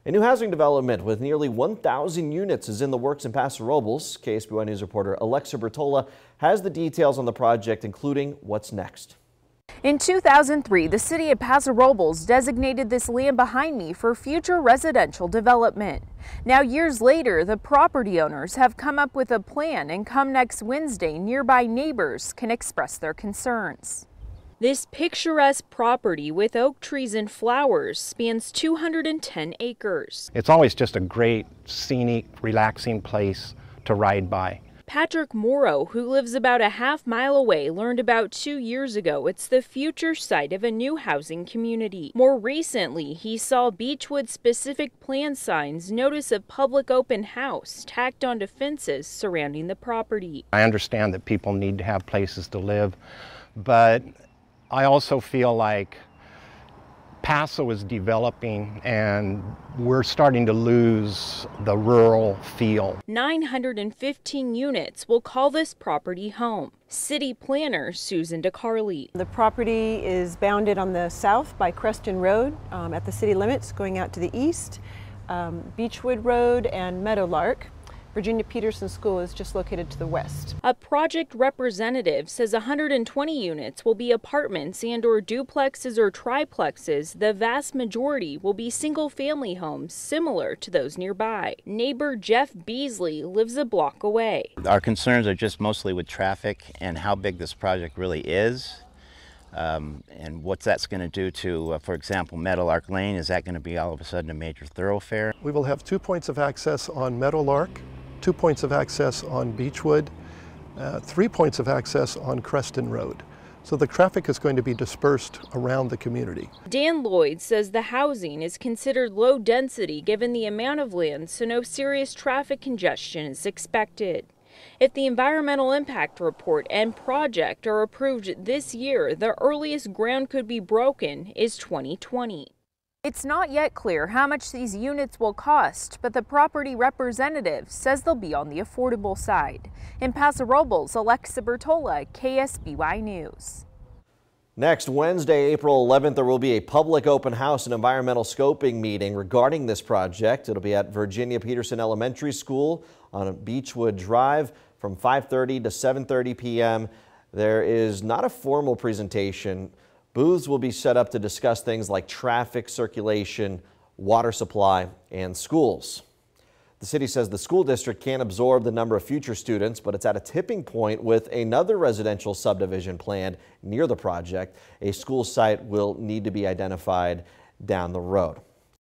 A new housing development with nearly 1,000 units is in the works in Paso Robles. KSBY News reporter Alexa Bertola has the details on the project, including what's next. In 2003, the city of Paso Robles designated this land behind me for future residential development. Now, years later, the property owners have come up with a plan, and come next Wednesday, nearby neighbors can express their concerns. This picturesque property with oak trees and flowers spans 210 acres. It's always just a great, scenic, relaxing place to ride by. Patrick Morrow, who lives about a half-mile away, learned about 2 years ago it's the future site of a new housing community. More recently, he saw Beechwood-specific plan signs, notice of public open house, tacked onto fences surrounding the property. I understand that people need to have places to live, but I also feel like Paso is developing and we're starting to lose the rural feel. 915 units will call this property home. City planner Susan DECARLI. The property is bounded on the south by Creston Road at the city limits, going out to the east, Beechwood Road and Meadowlark. Virginia Peterson School is just located to the west. A project representative says 120 units will be apartments and/or duplexes or triplexes. The vast majority will be single-family homes similar to those nearby. Neighbor Jeff Beasley lives a block away. Our concerns are just mostly with traffic and how big this project really is. And what that's going to do to, for example, Meadowlark Lane. Is that going to be all of a sudden a major thoroughfare? We will have 2 points of access on Meadowlark, 2 points of access on Beechwood, 3 points of access on Creston Road. So the traffic is going to be dispersed around the community. Dan LLOYD says the housing is considered low density given the amount of land, so no serious traffic congestion is expected. If the environmental impact report and project are approved this year, the earliest ground could be broken is 2020. It's not yet clear how much these units will cost, but the property representative says they'll be on the affordable side. In Paso Robles, Alexa Bertola, KSBY News. Next Wednesday, April 11th, there will be a public open house and environmental scoping meeting regarding this project. It'll be at Virginia Peterson Elementary School on Beechwood Drive from 5:30 to 7:30 p.m. There is not a formal presentation. Booths will be set up to discuss things like traffic circulation, water supply, and schools. The city says the school district can't absorb the number of future students, but it's at a tipping point with another residential subdivision planned near the project. A school site will need to be identified down the road.